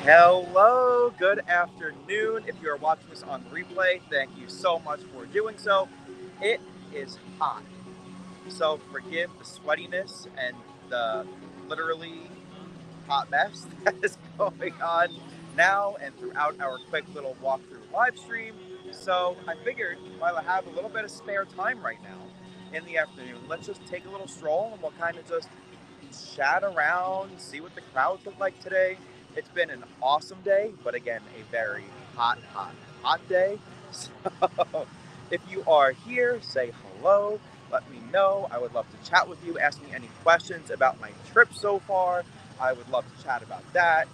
Hello, good afternoon. If you're watching this on replay, thank you so much for doing so. It is hot, so forgive the sweatiness and the literally hot mess that is going on now and throughout our quick little walkthrough live stream. So I figured while I have a little bit of spare time right now in the afternoon, let's just take a little stroll and we'll kind of just chat around, see what the crowds look like today. It's been an awesome day, but again, a very hot day. So if you are here, say hello. Let me know. I would love to chat with you. Ask me any questions about my trip so far. I would love to chat about that.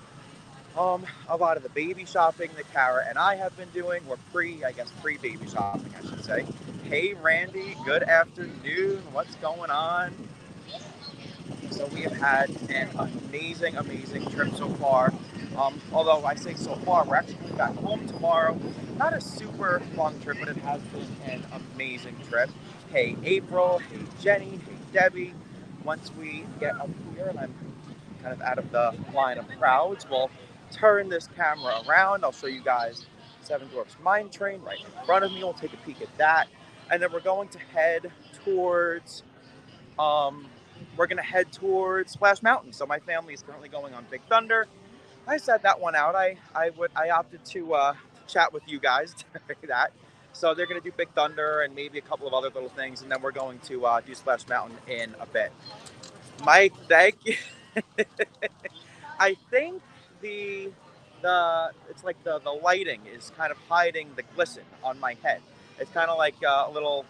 A lot of the baby shopping that Kara and I have been doing. We're pre-baby shopping, I should say. Hey, Randy. Good afternoon. What's going on? So we have had an amazing trip so far. Although I say so far, we're actually going back home tomorrow. Not a super long trip, but it has been an amazing trip. Hey April, hey Jenny, hey Debbie. Once we get up here and I'm kind of out of the line of crowds, we'll turn this camera around. I'll show you guys Seven Dwarfs Mine Train right in front of me. We'll take a peek at that. And then we're going to head towards um, we're gonna head towards Splash Mountain. So my family is currently going on Big Thunder. I said that one out. I opted to chat with you guys to that. So they're gonna do Big Thunder and maybe a couple of other little things, and then we're going to do Splash Mountain in a bit. Mike, thank you. I think the it's like the lighting is kind of hiding the glisten on my head. It's kind of like a little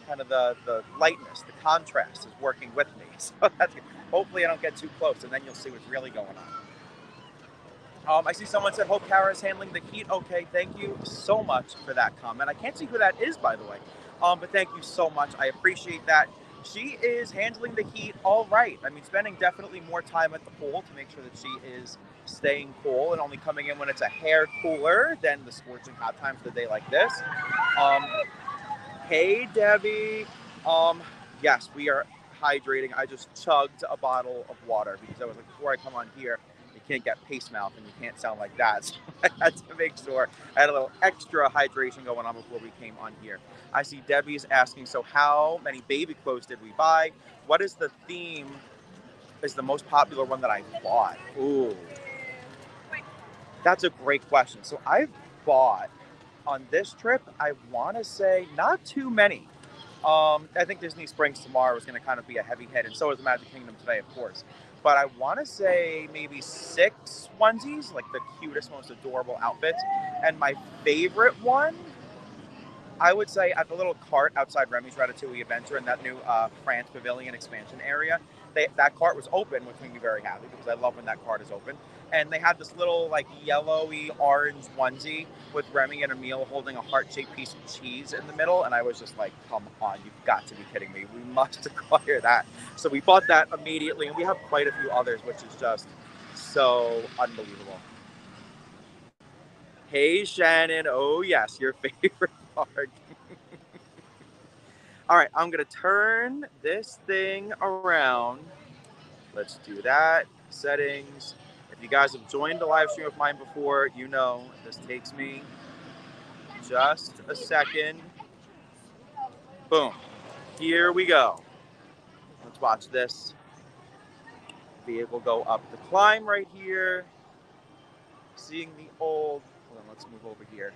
kind of the lightness, the contrast is working with me. So that's good. Hopefully I don't get too close, and then you'll see what's really going on. I see someone said, hope Kara is handling the heat. Okay, thank you so much for that comment. I can't see who that is, by the way, but thank you so much. I appreciate that. She is handling the heat all right. I mean, spending definitely more time at the pool to make sure that she is staying cool and only coming in when it's a hair cooler than the scorching hot times of the day like this. Um, Hey, Debbie. Um, yes, we are hydrating. I just chugged a bottle of water because I was like, before I come on here, you can't get pace mouth and you can't sound like that. So I had to make sure I had a little extra hydration going on before we came on here. I see Debbie's asking, so how many baby clothes did we buy? What is the theme? Is the most popular one that I bought? Ooh, that's a great question. So I've bought on this trip, I want to say not too many. I think Disney Springs tomorrow is going to kind of be a heavy hit, and so is the Magic Kingdom today, of course. But I want to say maybe 6 onesies, like the cutest, most adorable outfits. And my favorite one, I would say at the little cart outside Remy's Ratatouille Adventure in that new France Pavilion expansion area, that cart was open, which made me very happy because I love when that cart is open. And they had this little like yellowy orange onesie with Remy and Emil holding a heart-shaped piece of cheese in the middle, and I was just like, "Come on, you've got to be kidding me! We must acquire that." So we bought that immediately, and we have quite a few others, which is just so unbelievable. Hey Shannon, oh yes, your favorite part. All right, I'm gonna turn this thing around. Let's do that. Settings. If you guys have joined the live stream of mine before, you know this takes me just a second. Boom. Here we go. Let's watch this vehicle go up the climb right here. Seeing the old. Hold on, let's move over here.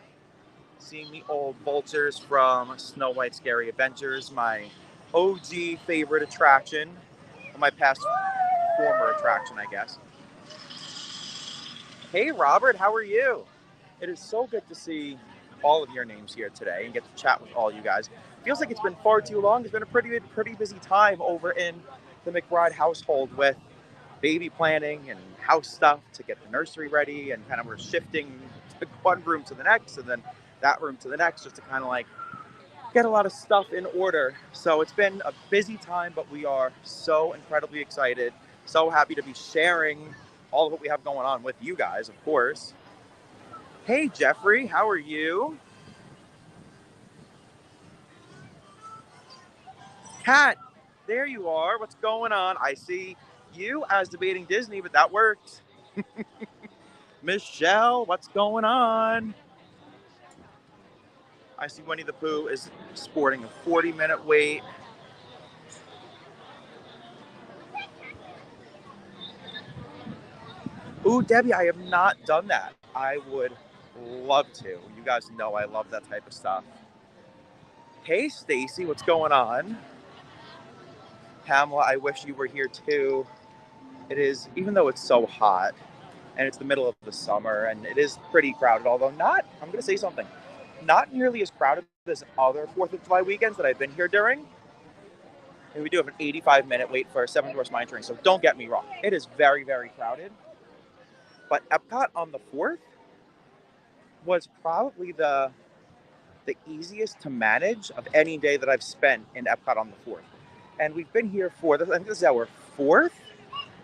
Seeing the old vultures from Snow White Scary Adventures, my OG favorite attraction, or my past former attraction, I guess. Hey, Robert, how are you? It is so good to see all of your names here today and get to chat with all you guys. Feels like it's been far too long. It's been a pretty busy time over in the McBride household with baby planning and house stuff to get the nursery ready, and kind of we're shifting one room to the next and then that room to the next just to kind of like get a lot of stuff in order. So it's been a busy time, but we are so incredibly excited, so happy to be sharing all of what we have going on with you guys, of course. Hey, Jeffrey, how are you? Kat, there you are. What's going on? I see you as debating Disney, but that works. Michelle, what's going on? I see Winnie the Pooh is sporting a 40-minute wait. Ooh, Debbie, I have not done that. I would love to. You guys know I love that type of stuff. Hey, Stacy, what's going on? Pamela, I wish you were here too. It is, even though it's so hot and it's the middle of the summer and it is pretty crowded, although not, I'm going to say something, not nearly as crowded as other 4th of July weekends that I've been here during. And we do have an 85-minute wait for 7 Dwarfs Mine Train, so don't get me wrong. It is very, very crowded. But Epcot on the 4th was probably the easiest to manage of any day that I've spent in Epcot on the 4th. And we've been here for, I think this is our 4th,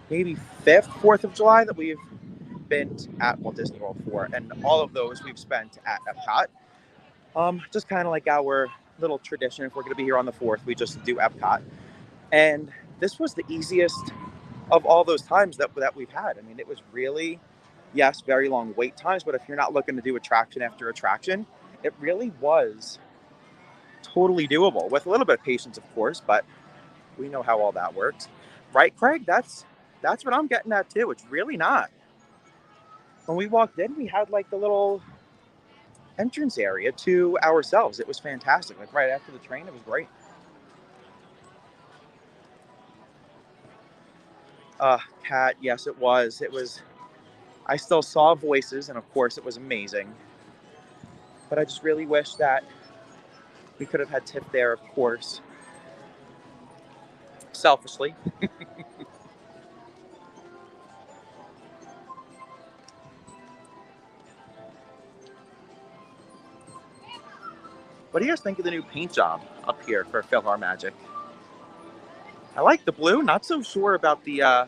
maybe 5th 4th of July that we've been at Walt Disney World for. And all of those we've spent at Epcot. Just kind of like our little tradition. If we're going to be here on the 4th, we just do Epcot. And this was the easiest of all those times that we've had. I mean, it was really, yes, very long wait times, but if you're not looking to do attraction after attraction, it really was totally doable with a little bit of patience, of course, but we know how all that works. Right, Craig? That's what I'm getting at too. It's really not. When we walked in, we had like the little entrance area to ourselves. It was fantastic. Like right after the train, it was great. Kat, yes, it was. I still saw voices, and of course, it was amazing. But I just really wish that we could have had Tiff there, of course. Selfishly. What do you guys think of the new paint job up here for PhilharMagic? I like the blue. Not so sure about the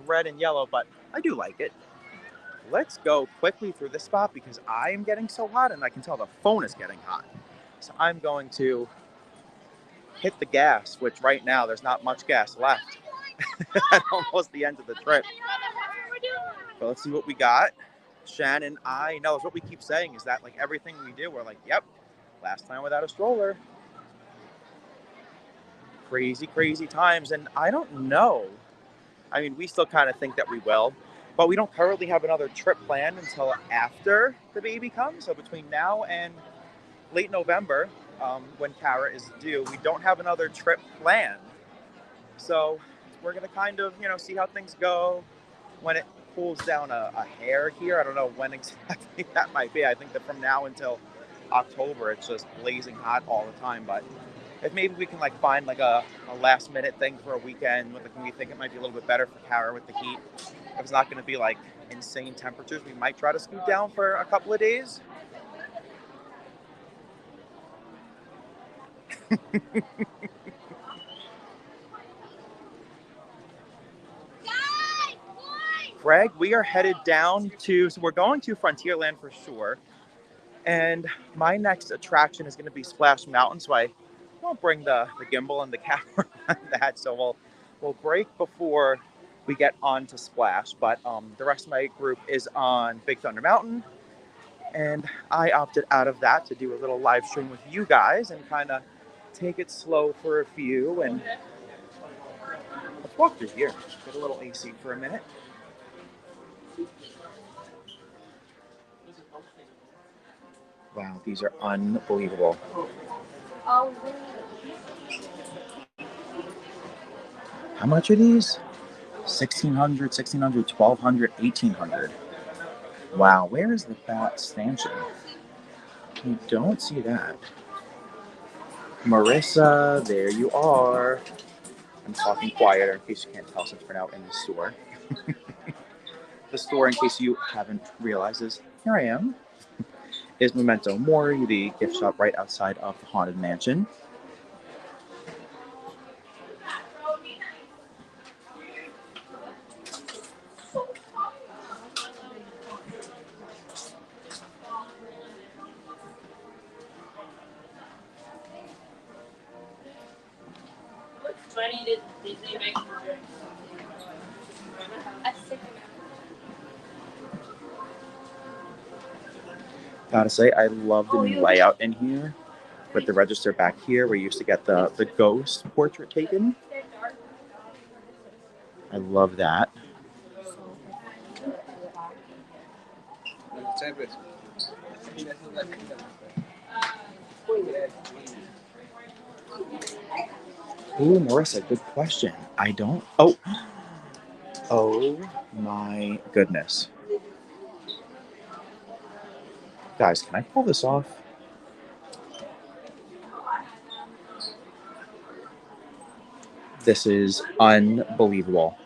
red and yellow, but I do like it. Let's go quickly through this spot because I am getting so hot and I can tell the phone is getting hot. So I'm going to hit the gas, which right now there's not much gas left at almost the end of the trip. So let's see what we got. Shannon, I know, it's what we keep saying is that like everything we do, we're like, yep, last time without a stroller. Crazy, crazy times. And I don't know. I mean, we still kind of think that we will, but we don't currently have another trip planned until after the baby comes. So between now and late November, when Kara is due, we don't have another trip planned. So we're going to kind of, see how things go when it cools down a hair here. I don't know when exactly that might be. I think that from now until October, it's just blazing hot all the time. But if maybe we can like find like a last minute thing for a weekend when we think it might be a little bit better for Kara with the heat. If it's not going to be like insane temperatures, we might try to scoot down for a couple of days. Greg, we are headed down to, so we're going to Frontierland for sure. And my next attraction is going to be Splash Mountain. So I won't bring the gimbal and the camera on that. So we'll break before we get on to Splash. But the rest of my group is on Big Thunder Mountain. And I opted out of that to do a little live stream with you guys and kind of take it slow for a few. And let's walk through here. Get a little AC for a minute. Wow, these are unbelievable. How much are these? 1,600, 1,600, 1,200, 1,800. Wow, where is the fat stanchion? I don't see that. Marissa, there you are. I'm talking quieter in case you can't tell since we're now in the store. The store, in case you haven't realized, is here I am. Is Memento Mori, the gift shop right outside of the Haunted Mansion. Gotta say, I love the new layout in here with the register back here where you used to get the ghost portrait taken. I love that. Ooh, Marissa, good question. I don't. Oh my goodness. Guys, can I pull this off? This is unbelievable.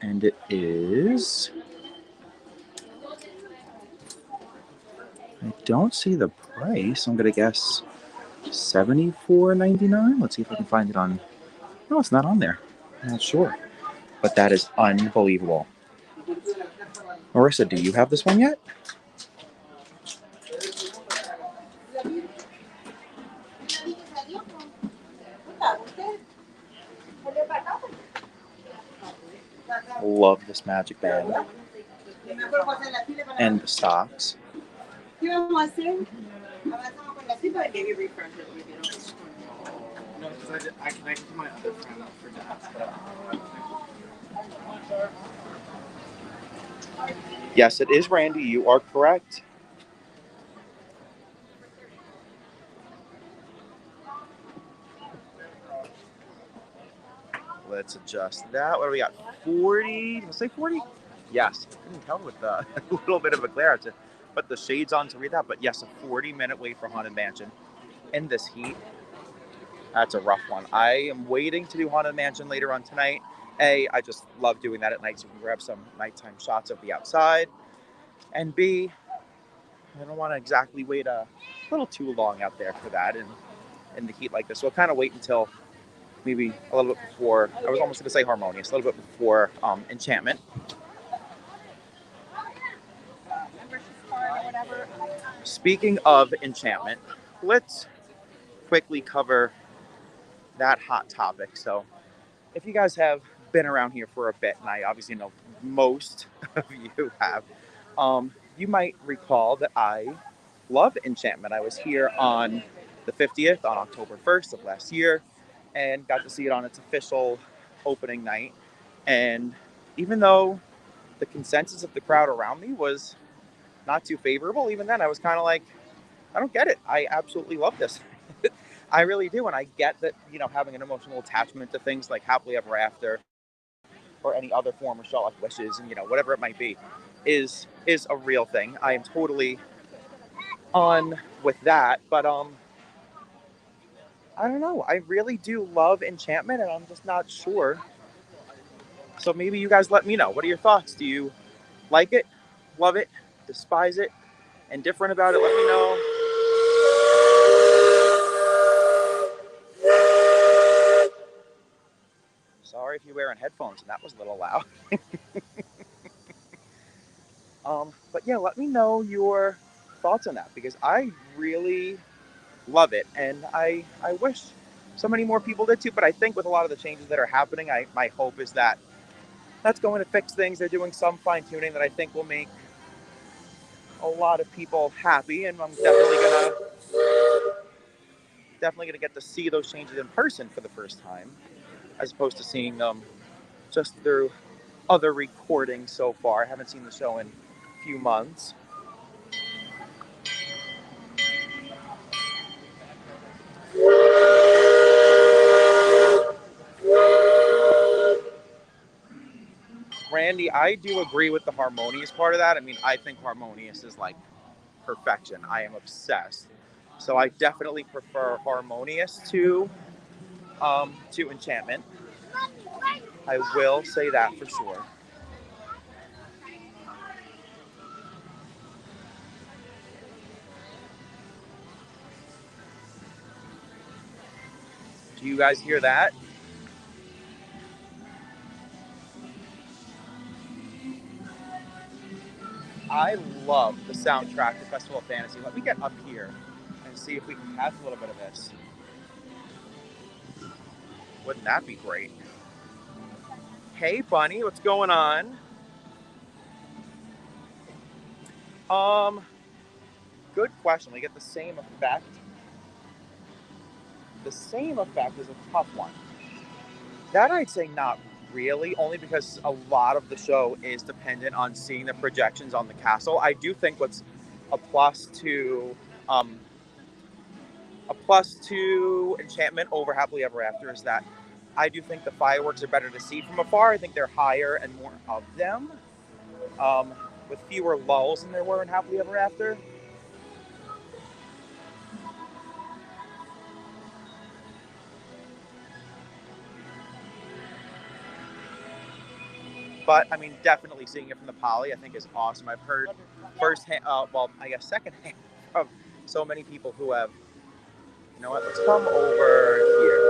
And it is. I don't see the price. I'm going to guess $74.99. Let's see if I can find it on. No, it's not on there. I'm not sure. But that is unbelievable. Marissa, do you have this one yet? Love this magic band. And the socks. No, because I connected to my other friend for that. Yes, it is Randy. You are correct. Let's adjust that. What do we got? 40? Let's say 40? Yes. I couldn't tell with a little bit of a glare. I have to put the shades on to read that. But yes, a 40-minute wait for Haunted Mansion. In this heat, that's a rough one. I am waiting to do Haunted Mansion later on tonight. I just love doing that at night so we can grab some nighttime shots of the outside. And B, I don't want to exactly wait a little too long out there for that in the heat like this. So I'll kind of wait until maybe a little bit before, I was almost going to say Harmonious, a little bit before Enchantment. Speaking of Enchantment, let's quickly cover that hot topic. So if you guys have been around here for a bit, and I obviously know most of you have, you might recall that I love Enchantment. I was here on the 50th, on October 1st of last year, and got to see it on its official opening night. And even though the consensus of the crowd around me was not too favorable, even then I was kind of like, I don't get it. I absolutely love this. I really do. And I get that, having an emotional attachment to things like Happily Ever After or any other form of show like Wishes and, whatever it might be is a real thing. I am totally on with that. But I don't know. I really do love Enchantment and I'm just not sure. So maybe you guys let me know. What are your thoughts? Do you like it? Love it? Despise it? Indifferent about it? Let me know. Sorry if you're wearing headphones and that was a little loud. But yeah, let me know your thoughts on that because I really love it and I wish so many more people did too. But I think with a lot of the changes that are happening, my hope is that that's going to fix things. They're doing some fine tuning that I think will make a lot of people happy, and I'm definitely gonna get to see those changes in person for the first time, as opposed to seeing them just through other recordings so far. I haven't seen the show in a few months. Randy, I do agree with the Harmonious part of that. I mean, I think Harmonious is like perfection. I am obsessed. So I definitely prefer Harmonious to Enchantment. I will say that for sure. Do you guys hear that? I love the soundtrack to Festival of Fantasy. Let me get up here and see if we can catch a little bit of this. Wouldn't that be great? Hey, Bunny, what's going on? Good question. We get the same effect. The same effect is a tough one. That I'd say not really, only because a lot of the show is dependent on seeing the projections on the castle. I do think what's a plus to um, a plus to Enchantment over Happily Ever After is that I do think the fireworks are better to see from afar. I think they're higher and more of them, um, with fewer lulls than there were in Happily Ever After. But I mean, definitely seeing it from the poly, I think, is awesome. I've heard firsthand, well, I guess secondhand, from so many people who have. You know what? Let's come over here.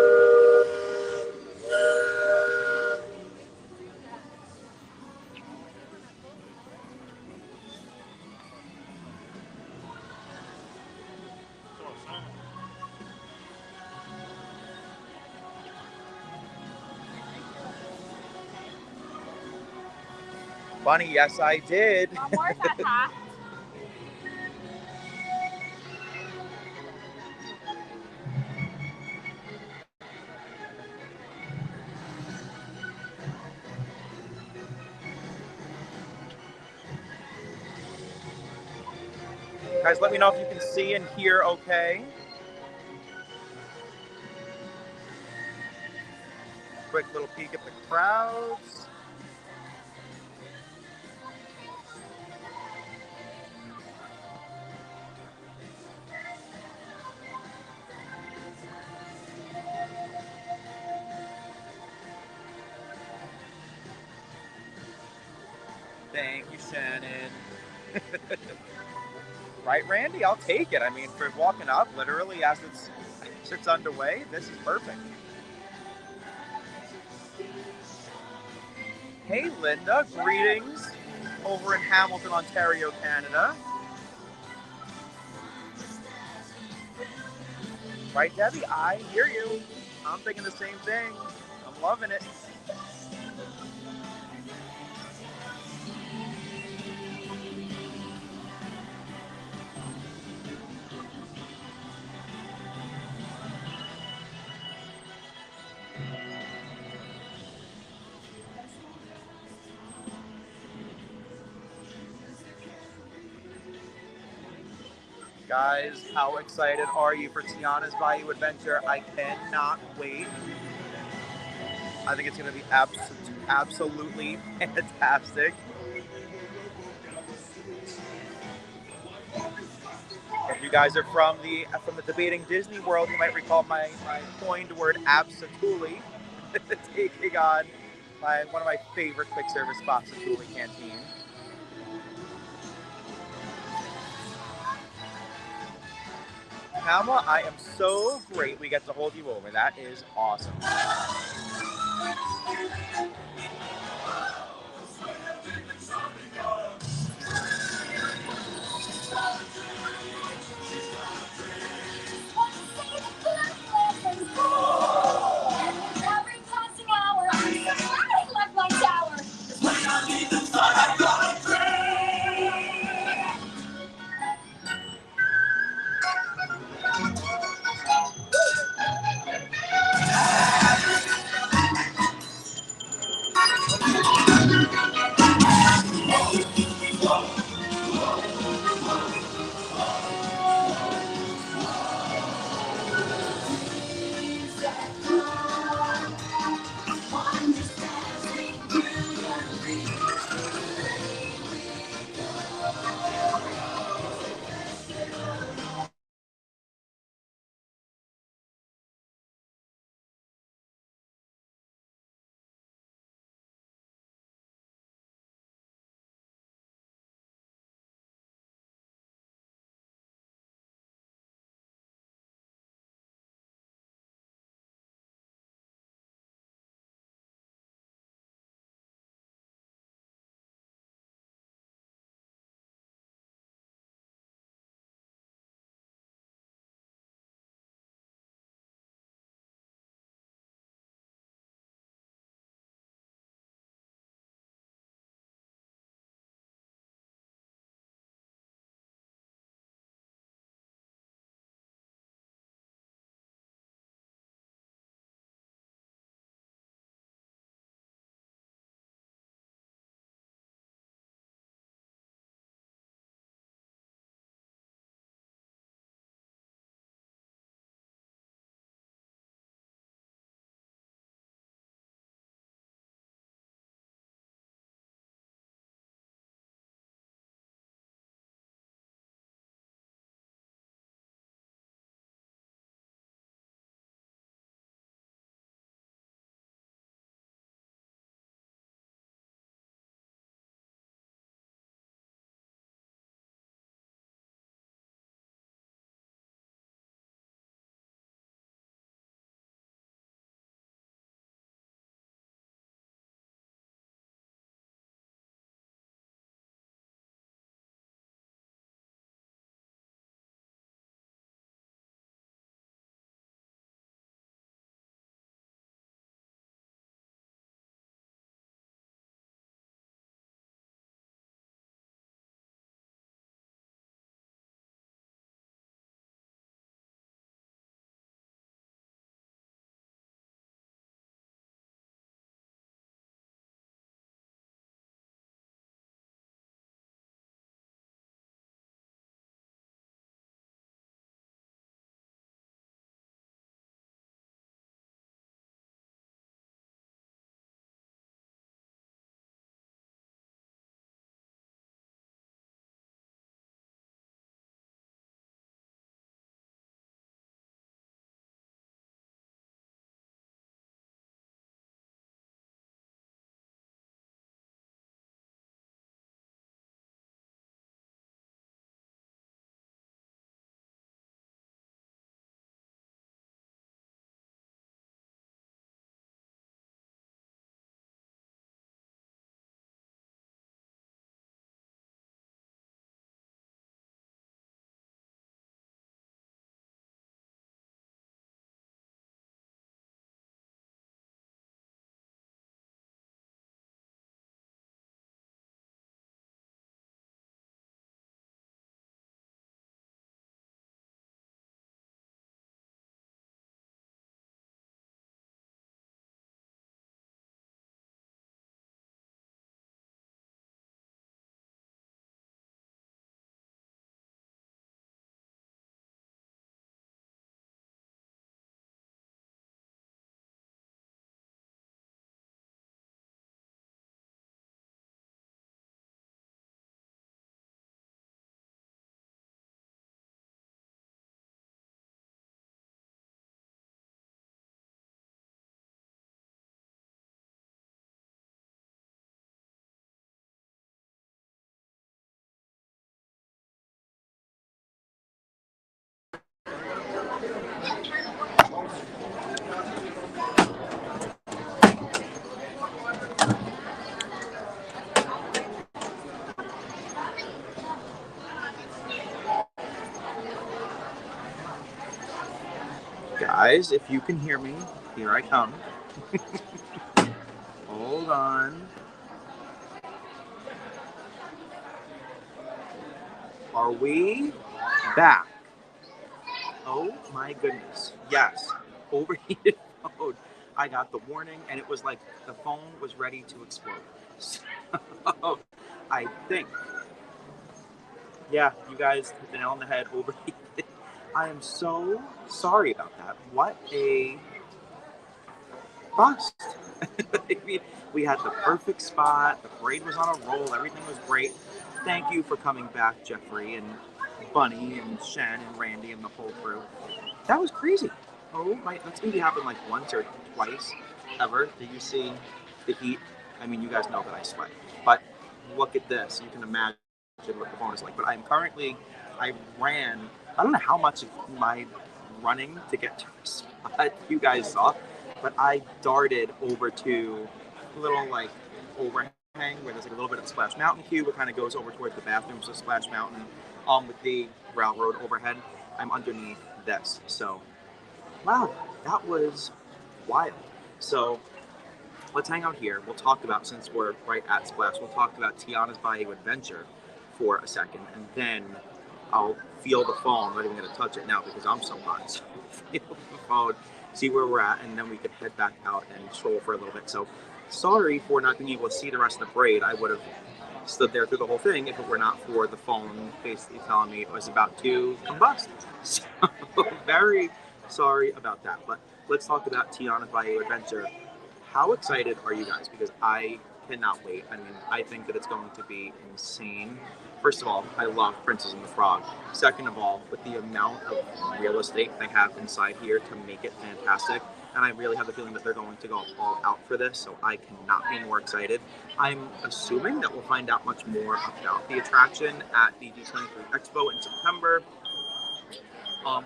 Bunny, yes, I did. Guys, let me know if you can see and hear okay. Quick little peek at the crowds. Thank you, Shannon. Right, Randy? I'll take it. I mean, for walking up literally as it's underway, this is perfect. Hey, Linda. Greetings over in Hamilton, Ontario, Canada. Right, Debbie? I hear you. I'm thinking the same thing. I'm loving it. Guys, how excited are you for Tiana's Bayou Adventure? I cannot wait. I think it's going to be absolutely fantastic. If you guys are from the debating Disney world, you might recall my coined word absolutely taking on one of my favorite quick service spots, the Thule Canteen. Pamela, I am so great we get to hold you over. That is awesome. guys, if you can hear me, here I come. Hold on. Are we back? Oh my goodness. Yes. Overheated phone. I got the warning and it was like the phone was ready to explode. So I think, yeah, you guys hit the nail on the head. Overheated. I am so sorry about that. What a bust. I mean, we had the perfect spot. The parade was on a roll. Everything was great. Thank you for coming back, Jeffrey and Bunny and Shen and Randy and the whole crew. That was crazy. Oh my, that's maybe happened like once or twice ever. Did you see the heat? I mean, you guys know that I sweat. But look at this. You can imagine what the phone is like. But I ran, I don't know how much of my running to get to a spot you guys saw, but I darted over to a little like overhang where there's like a little bit of Splash Mountain cube. It kind of goes over towards the bathroom, so Splash Mountain with the railroad overhead. I'm underneath this. So, wow, that was wild. So, let's hang out here. We'll talk about, since we're right at Splash, we'll talk about Tiana's Bayou adventure for a second, and then I'll feel the phone. I'm not even going to touch it now because I'm so hot. So, feel the phone, see where we're at, and then we can head back out and stroll for a little bit. So, sorry for not being able to see the rest of the parade. I would have stood there through the whole thing if it were not for the phone basically telling me it was about to combust. So, very sorry about that. But let's talk about Tiana's Bayou adventure. How excited are you guys? Because I cannot wait. I mean, I think that it's going to be insane. First of all, I love Princess and the Frog. Second of all, with the amount of real estate they have inside here to make it fantastic, and I really have the feeling that they're going to go all out for this, so I cannot be more excited. I'm assuming that we'll find out much more about the attraction at the D23 Expo in September,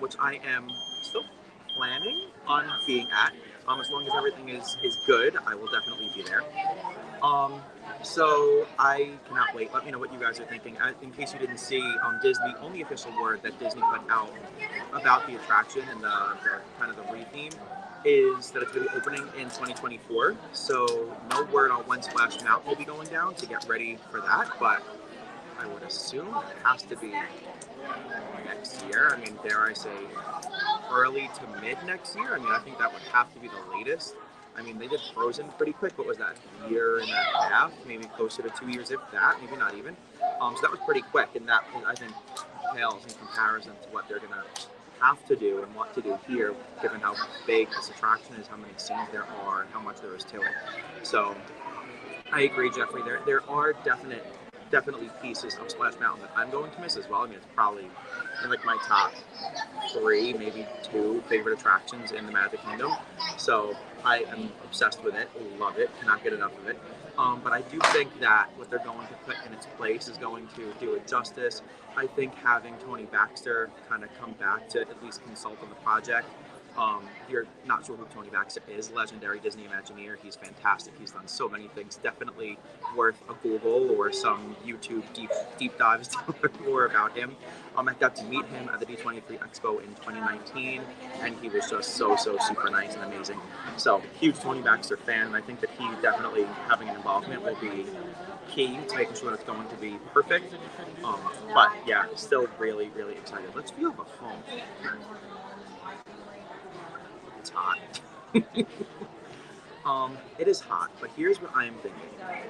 which I am still planning on being at. As long as everything is good, I will definitely be there. So I cannot wait. Let me know what you guys are thinking. In case you didn't see, Disney, only official word that Disney put out about the attraction and the kind of the re-theme is that it's going to be opening in 2024. So no word on when Splash Mountain will be going down to get ready for that, but I would assume it has to be next year. I mean, dare I say early to mid next year? I mean, I think that would have to be the latest. I mean, they did Frozen pretty quick. What was that? A year and a half, maybe closer to 2 years, if that, maybe not even. So that was pretty quick, and that, I think, pales in comparison to what they're going to have to do and want to do here, given how big this attraction is, how many scenes there are, and how much there is to it. So I agree, Jeffrey. There are definitely pieces of Splash Mountain that I'm going to miss as well. I mean, it's probably in like my top 3, maybe 2 favorite attractions in the Magic Kingdom. So I am obsessed with it, love it, cannot get enough of it. But I do think that what they're going to put in its place is going to do it justice. I think having Tony Baxter kind of come back to at least consult on the project. If you're not sure who Tony Baxter is, legendary Disney Imagineer. He's fantastic. He's done so many things. Definitely worth a Google or some YouTube deep dives to learn more about him. I got to meet him at the D23 Expo in 2019, and he was just so super nice and amazing. So, huge Tony Baxter fan, and I think that he definitely having an involvement will be key to making sure that it's going to be perfect. But yeah, still really excited. Let's feel the phone. It's hot. It is hot, but here's what I'm thinking.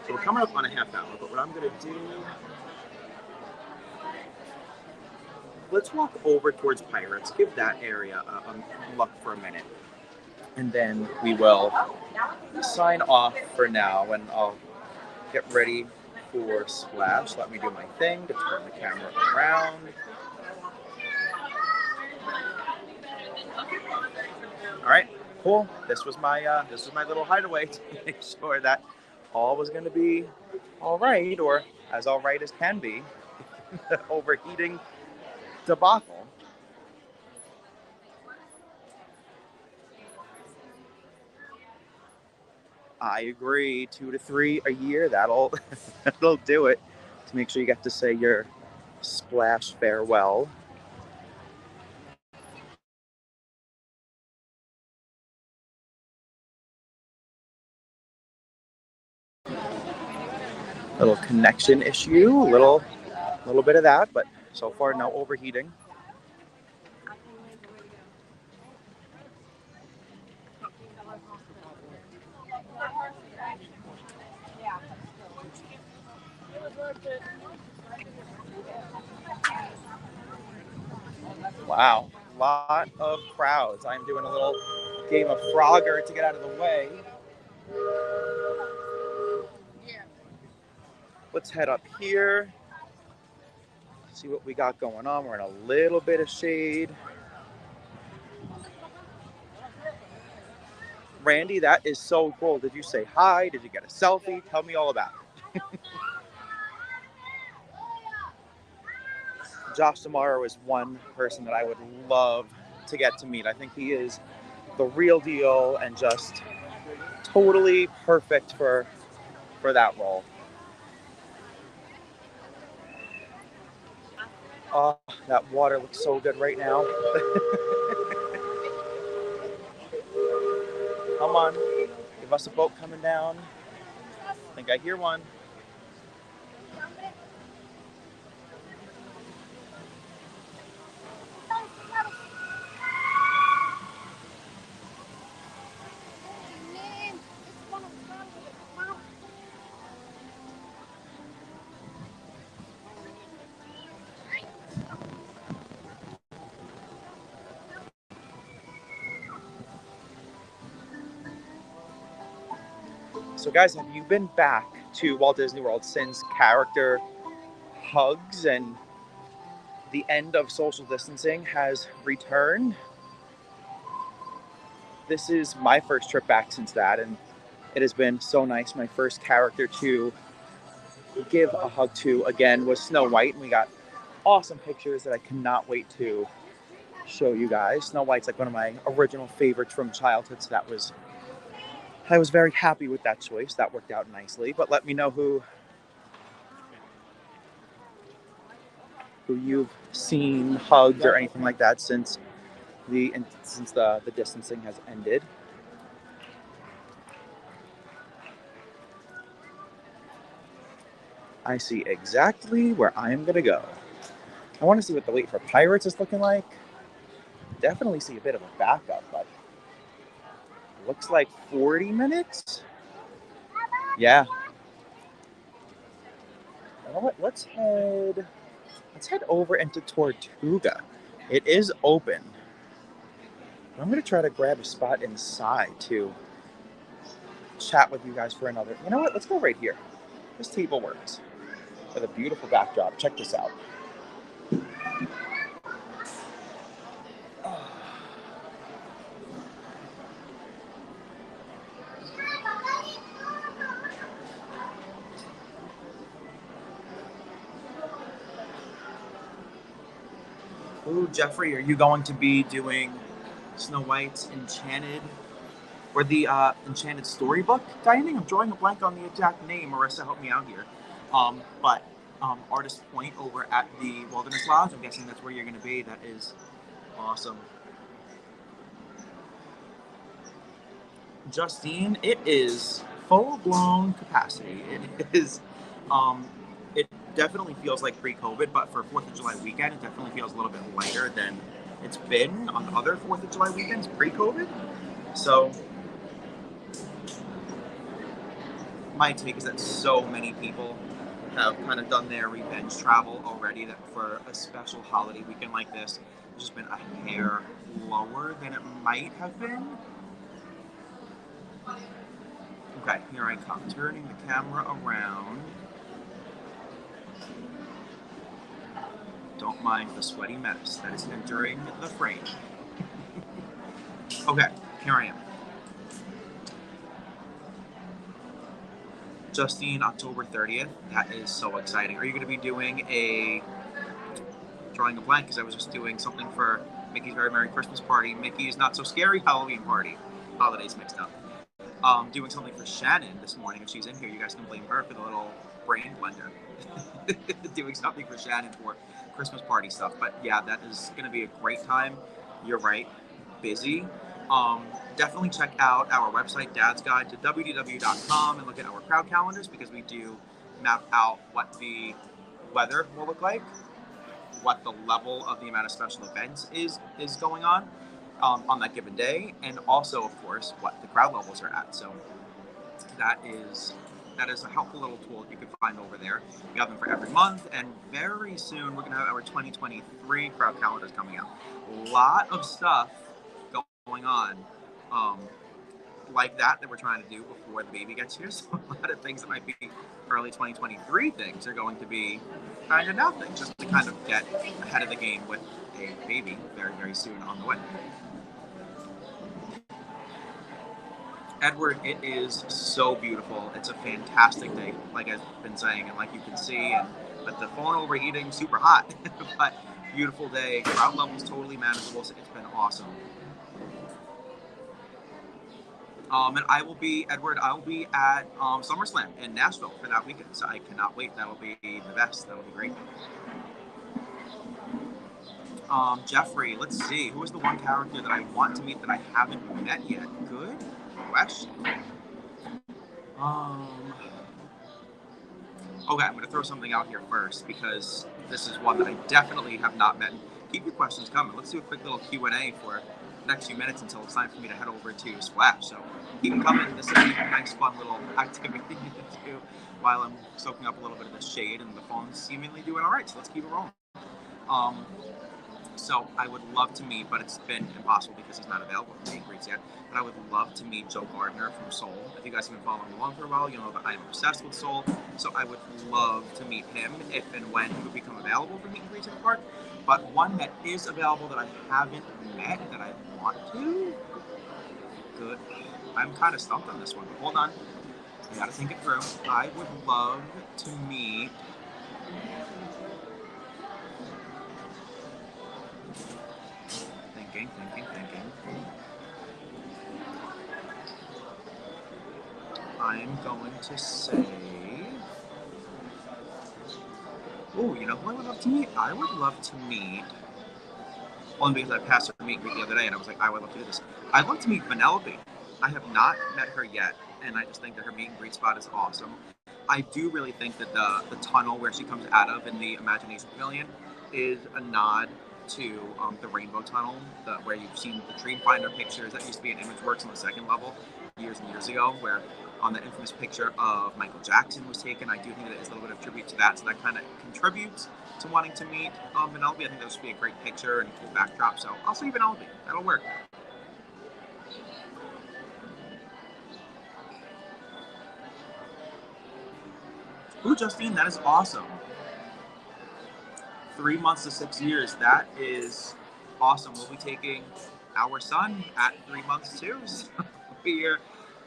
So we're coming up on a half hour, but what I'm gonna do, let's walk over towards Pirates, give that area a look for a minute, and then we will sign off for now, and I'll get ready for Splash. Let me do my thing to turn the camera around. All right, cool. This was my little hideaway to make sure that all was going to be all right, or as all right as can be. The overheating debacle. I agree. 2 to 3 a year. That'll do it. To make sure you get to say your splash farewell. Little connection issue, little bit of that, but so far no overheating. Wow, lot of crowds. I'm doing a little game of Frogger to get out of the way. Let's head up here, see what we got going on. We're in a little bit of shade. Randy, that is so cool. Did you say hi? Did you get a selfie? Tell me all about it. Josh Tomorrow is one person that I would love to get to meet. I think he is the real deal and just totally perfect for that role. Oh, that water looks so good right now. Come on, give us a boat coming down. I think I hear one. So, guys, have you been back to Walt Disney World since character hugs and the end of social distancing has returned? This is my first trip back since that, and it has been so nice. My first character to give a hug to again was Snow White, and we got awesome pictures that I cannot wait to show you guys. Snow White's like one of my original favorites from childhood, so I was very happy with that choice. That worked out nicely. But let me know who you've seen hugged or anything like that since the distancing has ended. I see exactly where I am gonna go. I want to see what the wait for Pirates is looking like. Definitely see a bit of a backup, but looks like 40 minutes. Yeah. You know what? Let's head over into Tortuga. It is open. I'm gonna try to grab a spot inside to chat with you guys for another. You know what? Let's go right here. This table works with a beautiful backdrop. Check this out. Ooh, Jeffrey, are you going to be doing Snow White's Enchanted or the Enchanted Storybook dining? I'm drawing a blank on the exact name. Marissa, help me out here. But Artist Point over at the Wilderness Lodge. I'm guessing that's where you're going to be. That is awesome. Justine, it is full-blown capacity. It is. It definitely feels like pre-COVID, but for 4th of July weekend, it definitely feels a little bit lighter than it's been on other 4th of July weekends pre-COVID. So my take is that so many people have kind of done their revenge travel already, that for a special holiday weekend like this, it's just been a hair lower than it might have been. Okay, here I come, turning the camera around. Don't mind the sweaty mess that is entering the frame. Okay, here I am. Justine, October 30th. That is so exciting. Are you going to be doing drawing a blank, because I was just doing something for Mickey's Very Merry Christmas Party, Mickey's Not So Scary Halloween Party. Holidays mixed up. Doing something for Shannon this morning. If she's in here, you guys can blame her for the little brain blender. Doing something for Shannon for Christmas party stuff. But yeah, that is going to be a great time. You're right. Busy. Definitely check out our website, Dad's Guide to WDW.com, and look at our crowd calendars, because we do map out what the weather will look like, what the level of the amount of special events is going on that given day, and also, of course, what the crowd levels are at. So that is a helpful little tool that you can find over there. We have them for every month, and very soon we're going to have our 2023 crowd calendars coming out. A lot of stuff going on like that we're trying to do before the baby gets here. So a lot of things that might be early 2023 things are going to be kind of now things, just to kind of get ahead of the game with a baby very, very soon on the way. Edward, it is so beautiful. It's a fantastic day, like I've been saying, and like you can see, and but the phone overheating, super hot, but beautiful day. Crowd levels totally manageable. So it's been awesome. And I will be, Edward, I will be at SummerSlam in Nashville for that weekend. So I cannot wait. That'll be the best. That'll be great. Jeffrey, let's see. Who is the one character that I want to meet that I haven't met yet? Good question. Okay, I'm going to throw something out here first because this is one that I definitely have not met. Keep your questions coming. Let's do a quick little Q&A for the next few minutes until it's time for me to head over to Splash. So keep them coming. This is a nice, fun little activity to do while I'm soaking up a little bit of the shade, and the phone's seemingly doing all right. So let's keep it rolling. So I would love to meet, but it's been impossible because he's not available for meet and greets yet. But I would love to meet Joe Gardner from Soul. If you guys have been following along for a while, you know that I'm obsessed with Soul. So I would love to meet him if and when he would become available for meet and greets in the park. But one that is available that I haven't met that I want to. Good. I'm kind of stumped on this one, but hold on. I gotta think it through. I would love to meet. Thinking. I'm going to say. Oh, you know who I would love to meet? I would love to meet. Only because I passed her meet and greet the other day, and I was like, I would love to do this. I'd love to meet Vanellope. I have not met her yet, and I just think that her meet and greet spot is awesome. I do really think that the tunnel where she comes out of in the Imagination Pavilion is a nod to the Rainbow Tunnel, where you've seen the Dreamfinder pictures that used to be in ImageWorks on the second level years and years ago, where the infamous picture of Michael Jackson was taken. I do think that it is a little bit of tribute to that, so that kind of contributes to wanting to meet Vanellope. I think that would be a great picture and cool backdrop, so I'll say Vanellope. That'll work. Ooh, Justine, that is awesome. 3 months to 6 years. That is awesome. We'll be taking our son at 3 months too. So we're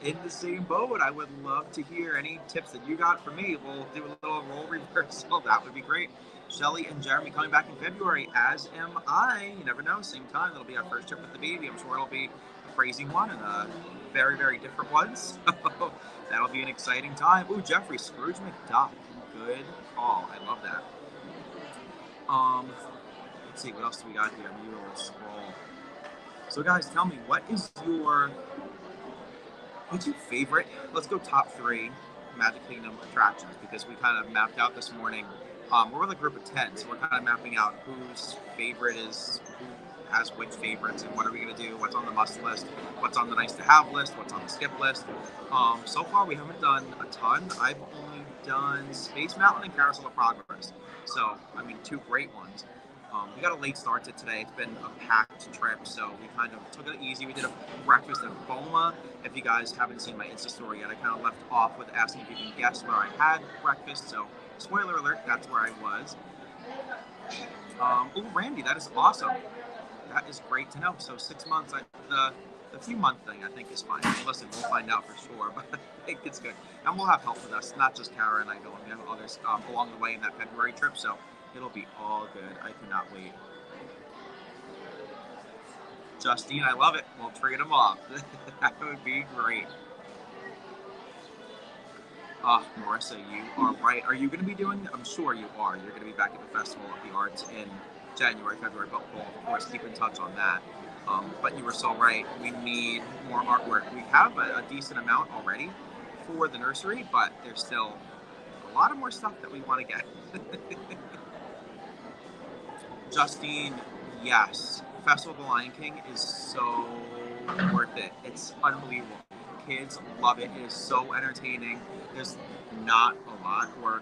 in the same boat. I would love to hear any tips that you got for me. We'll do a little role reversal. That would be great. Shelly and Jeremy coming back in February, as am I. You never know. Same time. It'll be our first trip with the baby. I'm sure it'll be a crazy one and a very, very different one. So that'll be an exciting time. Ooh, Jeffrey, Scrooge McDuck. Good call. I love that. Let's see, what else do we got here? Maybe a little scroll. So guys, tell me, what's your favorite? Let's go top 3 Magic Kingdom attractions, because we kind of mapped out this morning. We're with a group of 10, so we're kind of mapping out whose favorite is, who has which favorites, and what are we going to do, what's on the must list, what's on the nice to have list, what's on the skip list. So far we haven't done a ton. I've only done Space Mountain and Carousel of Progress. So, I mean, 2 great ones. We got a late start to today. It's been a packed trip, so we kind of took it easy. We did a breakfast at Boma. If you guys haven't seen my Insta story yet, I kind of left off with asking if you can guess where I had breakfast. So, spoiler alert, that's where I was. Oh, Randy, that is awesome. That is great to know. So 6 months, the few month thing I think is fine. Listen, we'll find out for sure, but I think it's good. And we'll have help with us, not just Kara and I going. We have others along the way in that February trip, so it'll be all good. I cannot wait. Justine, I love it. We'll trade them off. That would be great. Marissa, you are right. Are you going to be doing? I'm sure you are. You're going to be back at the Festival of the Arts in January, February, but we'll, of course, keep in touch on that. But you were so right. We need more artwork. We have a decent amount already for the nursery, but there's still a lot of more stuff that we want to get. Justine, yes. Festival of the Lion King is so worth it. It's unbelievable. Kids love it. It is so entertaining. There's not a lot, or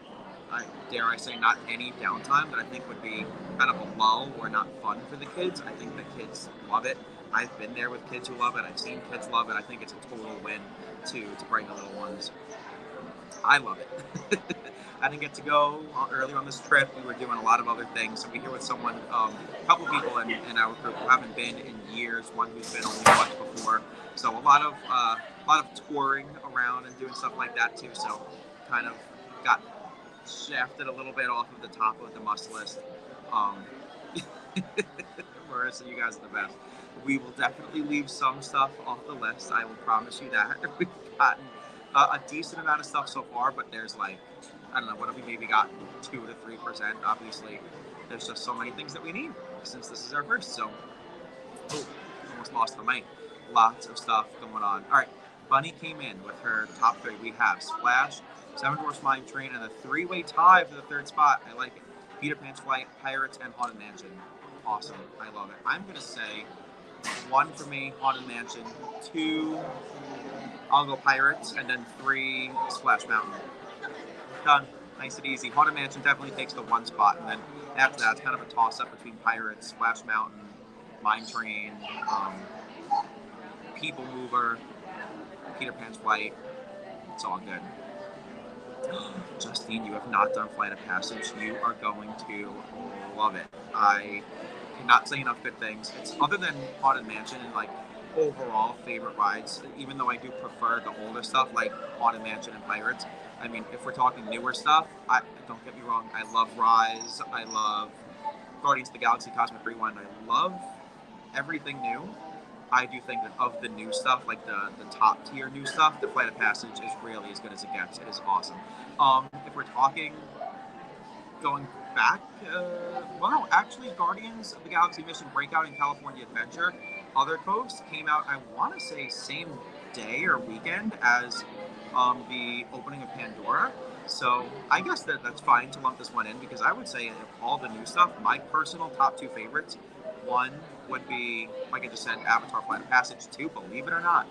dare I say, not any downtime that I think would be kind of a lull or not fun for the kids. I think that kids love it. I've been there with kids who love it. I've seen kids love it. I think it's a total win to bring the little ones. I love it. I didn't get to go earlier on this trip. We were doing a lot of other things. So we're here with someone, a couple people in our group who haven't been in years. One who's been only once before. So a lot of touring around and doing stuff like that too. So kind of got shafted a little bit off of the top of the must list. Marissa, you guys are the best. We will definitely leave some stuff off the list. I will promise you that. We've gotten a decent amount of stuff so far, but there's like, I don't know, what have we maybe gotten 2 to 3%? Obviously, there's just so many things that we need since this is our first. So, almost lost the mic. Lots of stuff going on. All right, Bunny came in with her top 3. We have Splash, Seven Dwarfs Mine Train, and a 3-way tie for the 3rd spot. I like it. Peter Pan's Flight, Pirates, and Haunted Mansion. Awesome. I love it. I'm going to say 1 for me, Haunted Mansion, 2, I'll go Pirates, and then 3, Splash Mountain. Done. Nice and easy. Haunted Mansion definitely takes the 1 spot, and then after that, it's kind of a toss-up between Pirates, Splash Mountain, Mine Train, People Mover, Peter Pan's Flight. It's all good. Justine, you have not done Flight of Passage. You are going to love it. I cannot say enough good things. It's other than Haunted Mansion and like overall favorite rides, even though I do prefer the older stuff like Haunted Mansion and Pirates. I mean, if we're talking newer stuff, don't get me wrong, I love Rise, I love Guardians of the Galaxy Cosmic Rewind, I love everything new. I do think that of the new stuff, like the top tier new stuff, the Flight of Passage is really as good as it gets. It is awesome. If we're talking going back, well, no, actually, Guardians of the Galaxy Mission Breakout and California Adventure, Other Coast came out, I want to say, same day or weekend as the opening of Pandora. So I guess that's fine to lump this one in, because I would say of all the new stuff, my personal top 2 favorites, 1 would be, like I just said, Avatar Flight of Passage. 2, believe it or not,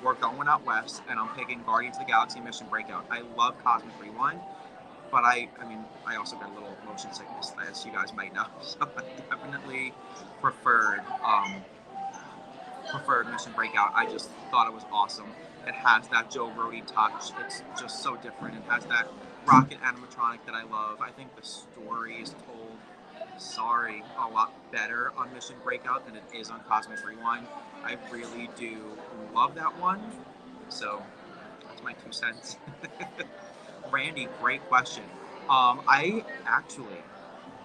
we're going out west, and I'm picking Guardians of the Galaxy Mission Breakout. I love Cosmic Rewind, but I mean, I also got a little motion sickness, as you guys might know. So I definitely preferred Mission Breakout. I just thought it was awesome. It has that Joe Brody touch. It's just so different. It has that rocket animatronic that I love. I think the story is told, a lot better on Mission Breakout than it is on Cosmic Rewind. I really do love that one. So that's my 2 cents. Randy, great question. I actually,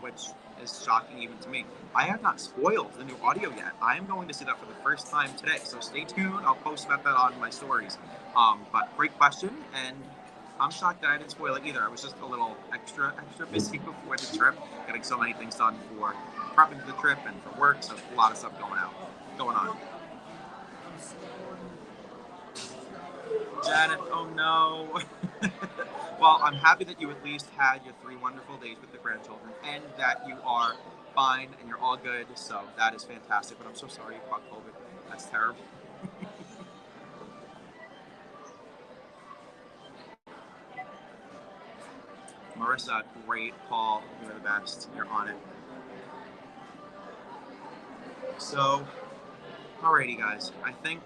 which is shocking even to me, I have not spoiled the new audio yet. I am going to see that for the first time today, so stay tuned. I'll post about that on my stories. But great question, and I'm shocked that I didn't spoil it either. I was just a little extra busy before the trip, getting so many things done for prepping for the trip and for work, so a lot of stuff going on. Janet, oh no. Well, I'm happy that you at least had your 3 wonderful days with the grandchildren and that you are fine and you're all good. So that is fantastic. But I'm so sorry you caught COVID. That's terrible. Marissa, great call. You're the best. You're on it. So, alrighty, guys. I think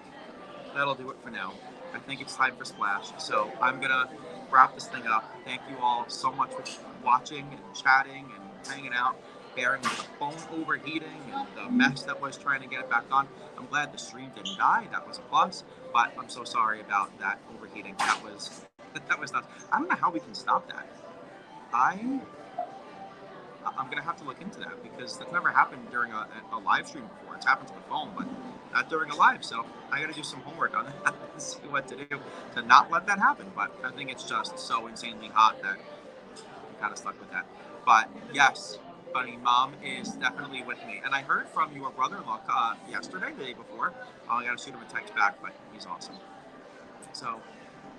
that'll do it for now. I think it's time for Splash. So I'm going to wrap this thing up. Thank you all so much for watching and chatting and hanging out, bearing with the phone overheating and the mess that was trying to get it back on. I'm glad the stream didn't die. That was a plus. But I'm so sorry about that overheating. That was nuts. I don't know how we can stop that. I'm going to have to look into that, because that's never happened during a live stream before. It's happened to the phone, but not during a live. So I got to do some homework on that and see what to do to not let that happen. But I think it's just so insanely hot that I'm kind of stuck with that. But yes, Bunny, Mom is definitely with me. And I heard from your brother-in-law yesterday, the day before. I got to shoot him a text back, but he's awesome. So,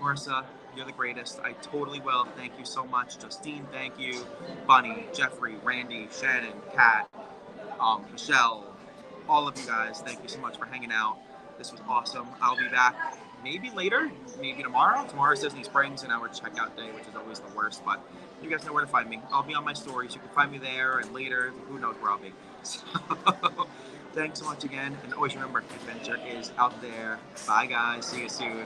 Marissa, You're the greatest. I totally will. Thank you so much. Justine, thank you. Bunny, Jeffrey, Randy, Shannon, Kat, Michelle, all of you guys, thank you so much for hanging out. This was awesome. I'll be back maybe later, maybe tomorrow. Tomorrow's Disney Springs and our checkout day, which is always the worst, but you guys know where to find me. I'll be on my stories. You can find me there, and later, who knows where I'll be. So, thanks so much again, and always remember, adventure is out there. Bye, guys. See you soon.